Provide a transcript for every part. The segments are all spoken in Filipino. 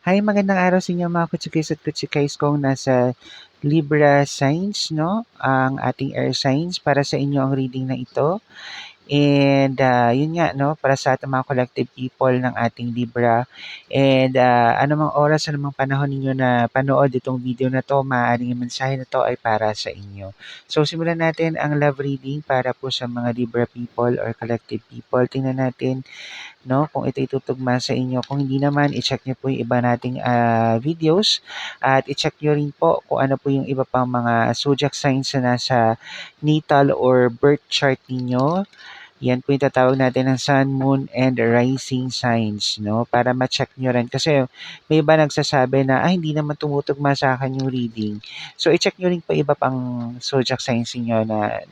Hi, magandang araw sa inyo mga kutsukis at kutsikays kung nasa Libra signs, no? Ang ating air signs para sa inyo ang reading na ito. And yun nga, no, para sa ating mga collective people ng ating Libra. And anumang oras, anumang panahon ninyo na panood itong video na to, maaaring yung mensahe na to ay para sa inyo. So, simulan natin ang love reading para po sa mga Libra people or collective people. Tingnan natin, no, kung ito itutugma sa inyo. Kung hindi naman, i-check nyo po yung iba nating videos at i-check nyo rin po kung ano po yung iba pang mga zodiac signs na nasa natal or birth chart ninyo. Yan po yung tatawag natin ng sun, moon, and rising signs, no? Para ma-check nyo rin. Kasi may iba nagsasabi na, hindi naman tumutugma sa akin yung reading. So, i-check nyo rin po iba pang zodiac signs ninyo na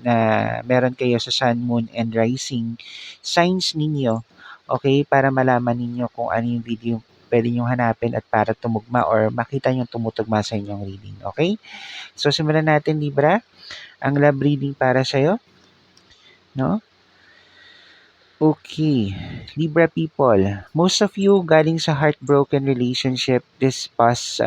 meron kayo sa sun, moon, and rising signs ninyo. Okay? Para malaman ninyo kung ano yung video pwede nyo hanapin at para tumugma or makita nyo tumutugma sa inyong reading. Okay? So, simulan natin, Libra. Ang love reading para sa'yo, no? Okay, Libra people, most of you galing sa heartbroken relationship this past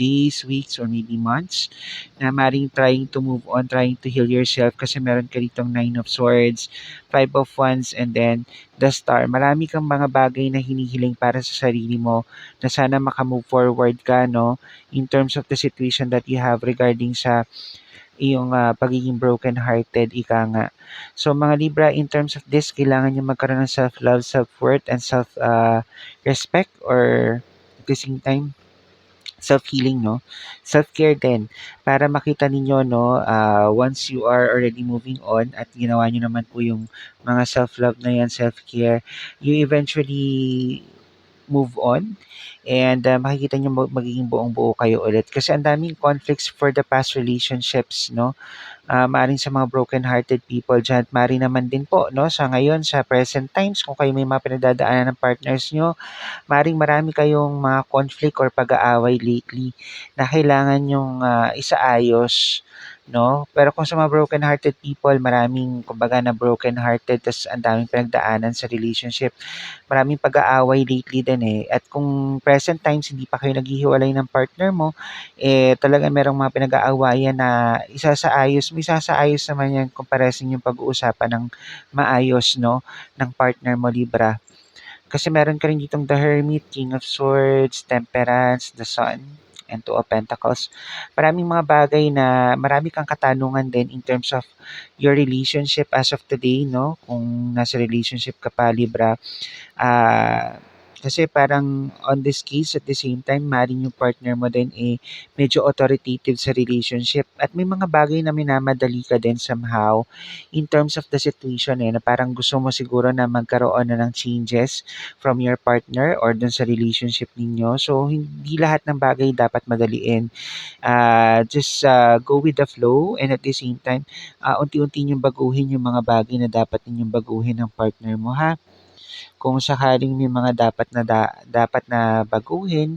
days, weeks, or maybe months na maring trying to move on, trying to heal yourself kasi meron ka ditong 9 of Swords, 5 of Wands, and then the Star. Marami kang mga bagay na hinihiling para sa sarili mo na sana makamove forward ka, no? In terms of the situation that you have regarding sa iyong pagiging broken-hearted, ika nga. So mga Libra, in terms of this, kailangan nyo magkaroon ng self-love, self-worth, and self-respect or at the same time, self-healing, no? Self-care din. Para makita ninyo, no, once you are already moving on at ginawa nyo naman po yung mga self-love na yan, self-care, you eventually move on and makikita nyo magiging buong buo kayo ulit kasi ang daming conflicts for the past relationships, no? Maaaring sa mga broken-hearted people dyan, at maaring naman din po, no, sa ngayon, sa present times, kung kayo may mga pinagdadaanan ng partners nyo, maaring marami kayong mga conflict or pag-aaway lately na kailangan yung isaayos, no? Pero kung sa mga broken-hearted people, maraming, kumbaga, na broken-hearted, tas ang daming pinagdaanan sa relationship, maraming pag-aaway lately din eh. At kung present times hindi pa kayo naghihiwalay ng partner mo, talagang merong mga pinag-aawayan na isasaayos naman yan kung paresin yung pag-uusapan ng maayos, no, ng partner mo, Libra. Kasi meron ka rin ditong the Hermit, King of Swords, Temperance, the Sun, and Two of Pentacles. Maraming mga bagay na marami kang katanungan din in terms of your relationship as of today, no? Kung nasa relationship ka pa, Libra, kasi parang on this case, at the same time, maaaring yung partner mo din medyo authoritative sa relationship at may mga bagay na minamadali ka din somehow in terms of the situation na parang gusto mo siguro na magkaroon na ng changes from your partner or dun sa relationship ninyo. So, hindi lahat ng bagay dapat madaliin. Just go with the flow and at the same time, unti-unti niyong baguhin yung mga bagay na dapat ninyong baguhin ng partner mo, ha? Kung sakaling may mga dapat na baguhin,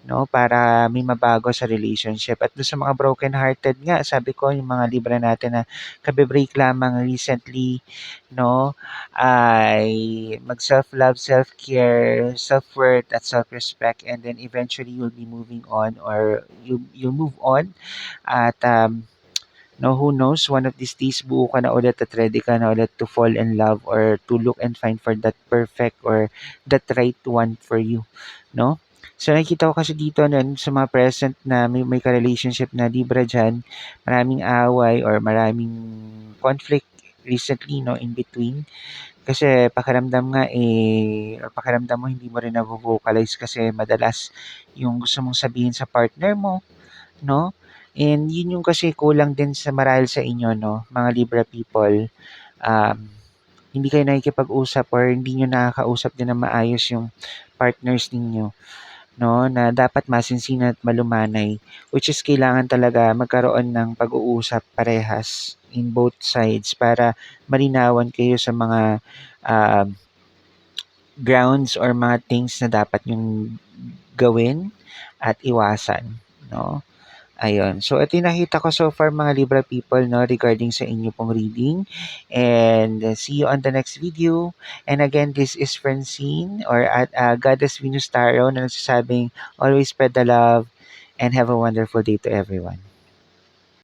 no, para may mabago sa relationship. At doon sa mga broken-hearted nga, sabi ko, yung mga Libra natin na kabe-break lamang recently, no, ay mag-self-love, self-care, self-worth, at self-respect, and then eventually you'll be moving on or you'll move on at no, who knows, one of these days buo ka na ulit at ready ka na ulit to fall in love or to look and find for that perfect or that right one for you, no? So nakikita ko kasi dito nun sa mga present na may ka-relationship na Libra dyan, maraming away or maraming conflict recently, no, in between. Kasi pakiramdam nga or pakiramdam mo hindi mo rin na-vocalize kasi madalas yung gusto mong sabihin sa partner mo, no? And yun yung kasi kulang din sa marahil sa inyo, no, mga Libra people. Um, hindi kayo nakikipag-usap or hindi nyo nakakausap din na maayos yung partners ninyo, no, na dapat masinsinan at malumanay, which is kailangan talaga magkaroon ng pag-uusap parehas in both sides para malinawan kayo sa mga um, grounds or mga things na dapat yung gawin at iwasan, no? Ayun. So, ito yung nakita ko so far mga Libra people, no, regarding sa inyo pong reading. And see you on the next video. And again, this is Francine or at Goddess Venus Tarot na nagsasabing always spread the love and have a wonderful day to everyone.